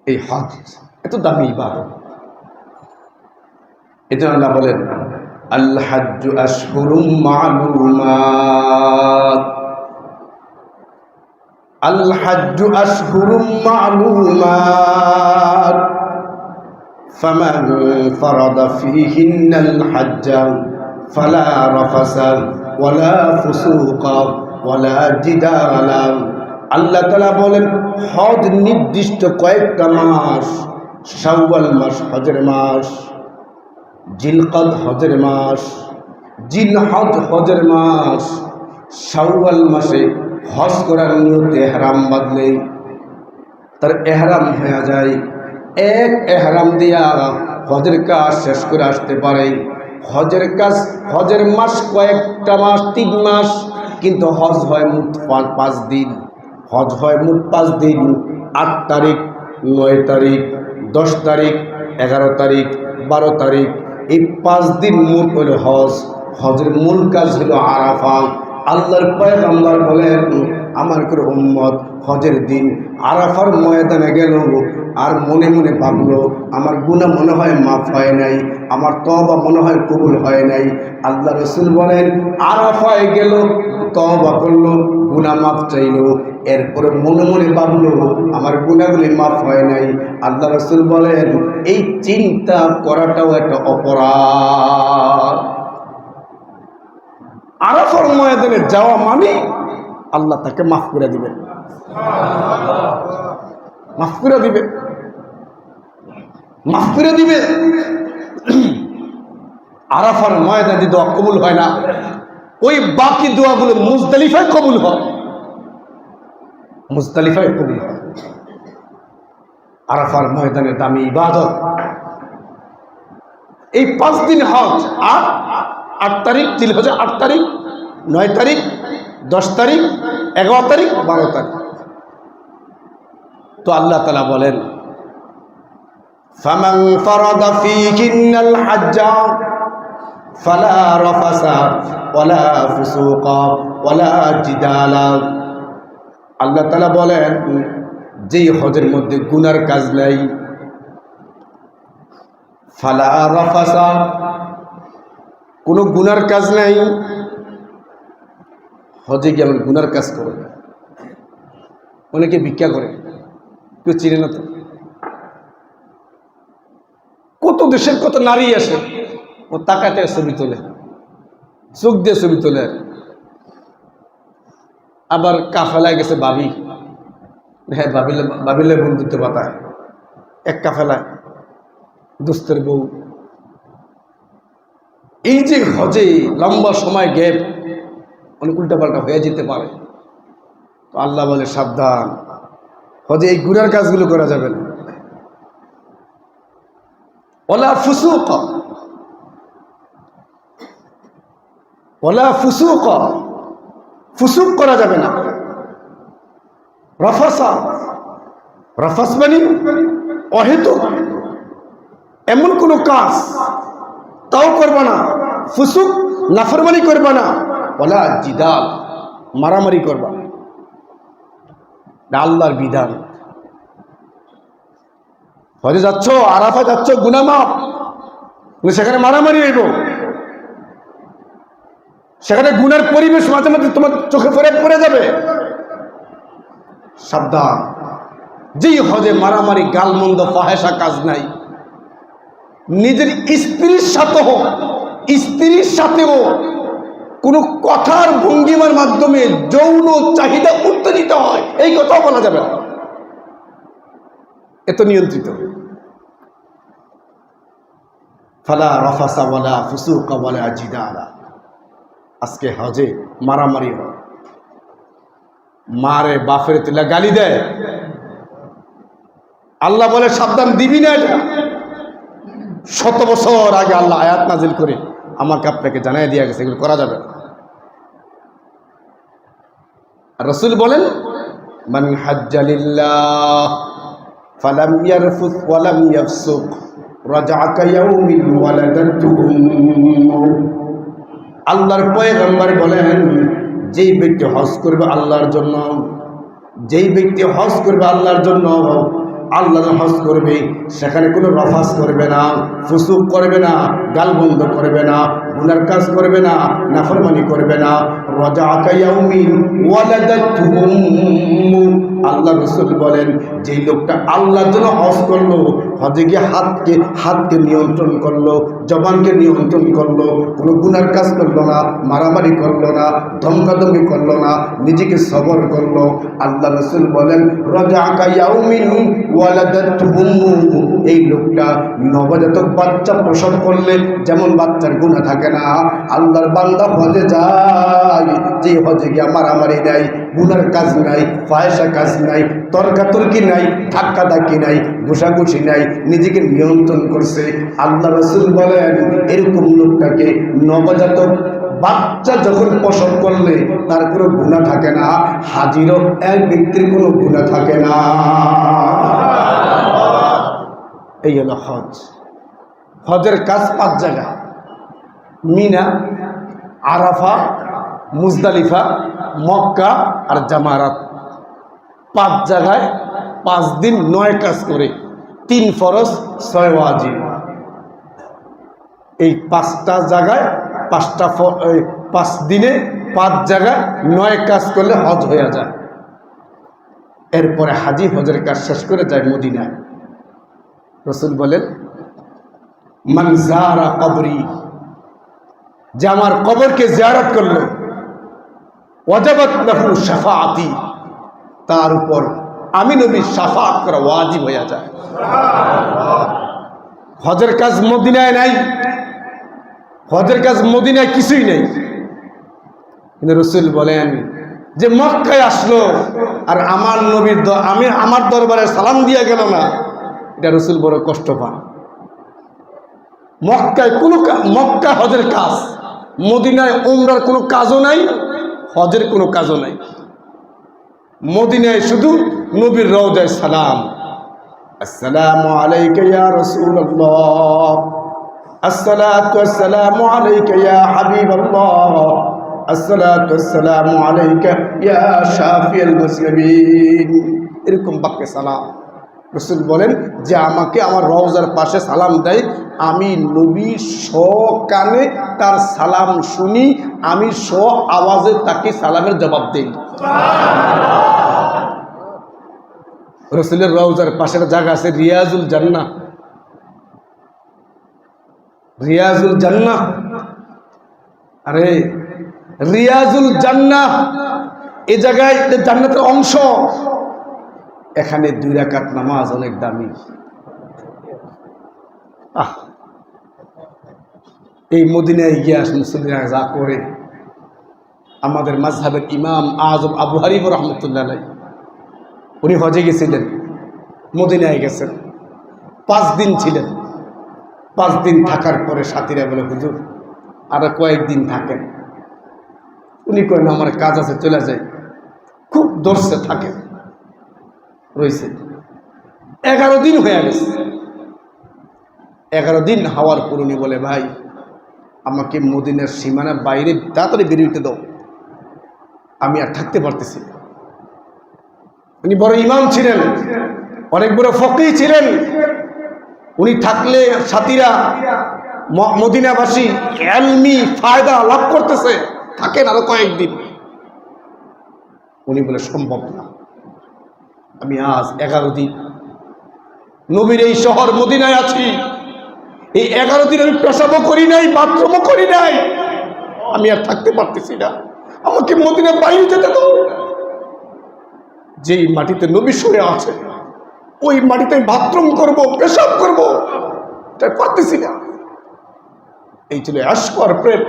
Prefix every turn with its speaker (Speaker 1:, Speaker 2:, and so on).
Speaker 1: এই হজ এত দামি ইবাদত। এজন্য আল্লাহ বলেন আল হাজ্জু আশহুরুম মা'লুমাত, আল হাজ্জু আশহুরুম মা'লুমাত ফামান ফারাদা ফীহিন্নাল হাজ্জা ফালা রাফাসা ওয়ালা ফুসুকা ওয়ালা জিদালা। আল্লাহ তাআলা বলেন হজ নির্দিষ্ট কয়েকটা মাস, শাওয়াল মাস হজের মাস, জিলকদ হজের মাস, জিলহজ হজের মাস। শাওয়াল মাসে হজ করার নিয়তে ইহরাম বাঁধলে তার ইহরাম হয়ে যায়, এক ইহরাম দিয়া হজের কাজ শেষ করে আসতে পারে। হজের কাজ, হজের মাস কয়েকটা মাস, 3 মাস, কিন্তু হজ হয় মোট 5 দিন। হজ হয় মোট 5 দিন, 8 তারিখ, 9 তারিখ, 10 তারিখ, 11 তারিখ, 12 তারিখ, এই 5 দিন মোট হল হজ। হজের মূল কাজ হলো আরাফা। আল্লাহর পয়গম্বর বলেন আমার করে উম্মত হজের দিন আরাফার ময়দানে গেল আর মনে মনে ভাবলো আমার গুনাহ মনে হয় মাফ হয় নাই, আমার তওবা মনে হয় কবুল হয় নাই। আল্লাহ রাসূল বলেন আরাফায় গেল, তওবা করলো, গুনাহ মাফ চাইলো, এরপরে মনে মনে ভাবলো আমার গুনাহগুলি মাফ হয় নাই। আল্লাহ রাসূল বলেন এই চিন্তা করাটাও একটা অপরাধ। আরাফার ময়দানে যাওয়া মানে আল্লাহ তাকে মাফ করে দিবেন, মাফ করে দিবে, মাফ করে দিবে। আরাফার ময়দানে দোয়া কবুল হয় না, ওই বাকি দোয়াগুলো মুজদালিফায় কবুল হয়, মুজদালিফায় কবুল হয়। আরাফার ময়দানে দামি ইবাদত। এই 5 দিন হজ, 8 তারিখ জিলহজ, 8 তারিখ, 9 তারিখ, 10 তারিখ, 11 তারিখ, 12 তারিখ। তো আল্লাহ তাআলা বলেন ফামান ফারাদা ফীহিন্নাল হাজ্জা ফালা রাফাসা ওয়ালা ফুসুকা ওয়ালা জিদালা। আল্লাহ তাআলা বলেন যেই হজের মধ্যে গুনার কাজ নাই, ফালা রাফাসা, কোনো গুনার কাজ নাই। হজে গিয়ে আমার গুনার কাজ করে, অনেকে ভিক্ষা করে, কেউ চিনে না তো। কত দেশের কত নারী আসে, ও তাকাতে ছবি তোলে, চোখ দিয়ে ছবি তোলে। আবার কাফেলায় গেছে ভাবি, হ্যাঁ ভাবিলে বন্ধুত্ব পাতায়, এক কাফেলায় দোস্তের বউ। এই যে হজে লম্বা সময় গ্যাপ, অনেক উল্টাপাল্টা হয়ে যেতে পারে। তো আল্লাহ বলে সাবধান, হজে এই গুনার কাজগুলো করা যাবে না। ওয়ালা ফুসুক, ওয়ালা ফুসুক, ফুসুক করা যাবে না। রাফাসা, রাফাস মানে অহেতুক এমন কোন কাজ তাও করবা না। ফুসুক নাফরমানি করবা না। ওয়ালা জিদাল, মারামারি করবা না। আল্লাহর বিধান। হজে যাচ্ছ, আরাফা যাচ্ছ, গুনাহ মাফ, সেখানে মারামারি হইব, সেখানে গুনার পরিবেশ মাঝে মাঝে তোমার চোখে পড়ে যাবে। সাবধান। যেই হজে মারামারি, গালমন্দ, ফাহেসা কাজ নাই, নিজের স্ত্রীর সাথেও, স্ত্রীর সাথেও কোনো কথার ভঙ্গিমার মাধ্যমে যৌন চাহিদা উত্তেজিত হয়, এই কথাও বলা যাবে না, এত নিয়ন্ত্রিত। ফালা রাফাসা ওয়ালা ফুসুকা ওয়ালা জিদালা। আজকে হজে মারামারি হয়, মারে বাপের তুলে গালি দেয়। আল্লাহ বলে সাবধান, দিবি না এটা। 100 বছর আগে আল্লাহ আয়াত নাজিল করে আমাকে আপনাকে জানাই দিয়ে গেছে, এগুলো করা যাবে না। রাসূল বলেন মান হাজ্জা লিল্লাহ ফালাম ইয়ারফুস ওয়ালাম ইয়াফসুক রাজা'a কায়াউমিন ওয়ালাদাতু উম্মু। আল্লাহর পয়গম্বর বলেন যেই ব্যক্তি হজ করবে আল্লাহর জন্য, যেই ব্যক্তি হজ করবে আল্লাহর জন্য, আল্লাহর হজ করবে, সেখানে কোনো রফাস করবে না, ফুসুক করবে না, গালবন্ধ করবে না, গুনার কাজ করবে না, নাফরমানি করবে না। রাজাকা ইয়াউমিন ওয়ালাদাতহু উম্মু, আল্লাহ রাসূল বলেন যেই লোকটা আল্লাহর জন্য হজ করলো, হজে গিয়ে হাতকে নিয়ন্ত্রণ করলো, জবানকে নিয়ন্ত্রণ করলো, কোনো গুনার কাজ করলো না, মারামারি করলো না, ধমকাধমকি করলো না, নিজেকে সবর করলো। আল্লাহ রাসূল বলেন রাজাকা ইয়াউমিন ওয়ালাদাতহু উম্মু, এই লোকটা নবজাতক বাচ্চা প্রসব করলে যেমন বাচ্চার গুনাহ থাকে না, আল্লাহর বান্দা হজে যায়, যে হজে গিয়ে মারামারি নাই, গুনার কাজ নাই, ফায়সা কাজ নাই, তর্কাতর্কি নাই, ধাক্কাধাক্কি নাই, ঘুষাঘুষি নাই, নিজেকে নিয়ন্ত্রণ করছে। আল্লাহ রাসূল বলেন এরকম লোকটাকে নবজাতক বাচ্চা যখন প্রসব করলে তার কোনো গুনাহ থাকে না, হাজিরও এক ব্যক্তির কোনো গুনাহ থাকে না। এই হলো হজ। হজের কাজ 5 জায়গা: মিনা, আরাফা, মুজদালিফা, মক্কা আর জামারাত। 5 জায়গায় 5 দিন 9 কাজ করে, 3 ফরজ 6 ওয়াজিব। এই 5টা জায়গায় 5 দিনে 5 জায়গায় 9 কাজ করলে হজ হয়ে যায়। এরপরে হাজি হজের কাজ শেষ করে যায় মদিনায়। রাসূল বলেন মান যারা কবরি, যে আমার কবরকে জিয়ারত করলো, ওয়াজাবাত লাহু শাফাআতি, তার উপর আমি নবী শাফাআত করা ওয়াজিব হয়ে যায়। হজের কাজ মদিনায় নাই, হজের কাজ মদিনায় কিছুই নেই। কিন্তু রাসূল বলেন যে মক্কায় আসলো আর আমার নবীর আমার দরবারে সালাম দিয়ে গেল না, এটা রাসূল বড় কষ্ট পান। মক্কায় মক্কা হজের কাজ, মদিনায় উমরার কোনো কাজও নাই, হজের কোনো কাজও নাই। মদিনায় শুধু নবীর রওজায় সালাম, আসসালামু আলাইকা ইয়া রাসূলুল্লাহ, আসসালাতু ওয়াসসালামু আলাইকা ইয়া হাবিবাল্লাহ, আসসালাতু ওয়াসসালামু আলাইকা ইয়া শাফিউল মুসলিমিন, এরকম বাক্যে সালাম। রাসূল বলেন যে আমাকে আমার রওজার পাশে সালাম দেয়, আমি নবী কানে তার সালাম শুনি, আমি আওয়াজে তাকে সালামের জবাব দেই। রাসূলের রওজার পাশের জায়গা আছে রিয়াজুল জান্নাহ। রিয়াজুল জান্নাহ, আরে রিয়াজুল জান্নাহ, এই জায়গায় জান্নাতের অংশ। এখানে 2 রাকাত নামাজ অনেক দামি। এই মদিনায় গিয়ে মুসলিমরা যা করে, আমাদের মাযহাবের ইমাম আযম আবু হানিফা রাহমাতুল্লাহ আলাইহি, উনি হজে গেছিলেন, মদিনায় গেছেন, 5 দিন ছিলেন। 5 দিন থাকার পরে সাথীরা বলে হুজুর আরো কয়েকদিন থাকেন। উনি করেন আমার কাজ আছে, চলে যায়। খুব দর্শে থাকে, রয়েছে। 11 দিন হয়ে গেছে। 11 দিন হওয়ার পর উনি বলে ভাই আমাকে মদিনার সীমানার বাইরে তাড়াতাড়ি বেরিয়ে দাও, আমি আর থাকতে পারতেছি না। উনি বড় ইমাম ছিলেন, অনেক বড় ফকিহ ছিলেন। উনি থাকলে সাথীরা মদিনাবাসী ইলমি ফায়দা লাভ করতেছে, থাকেন আরো কয়েকদিন। উনি বলে সম্ভব না, আমি আজ 11 দিন নবীর এই শহর মদিনায় আছি, এই 11 দিন আমি পেশাবও করি নাই, বাথরুমও করি নাই, আমি আর থাকতে পারতেছি না, আমাকে মদিনার বাইরে যেতে দাও। যেই মাটিতে নবী শুয়ে আছে ওই মাটিতে আমি বাথরুম করবো, পেশাব করবো, তাই পারতেছি না। এই ছিল আশক আর প্রেম।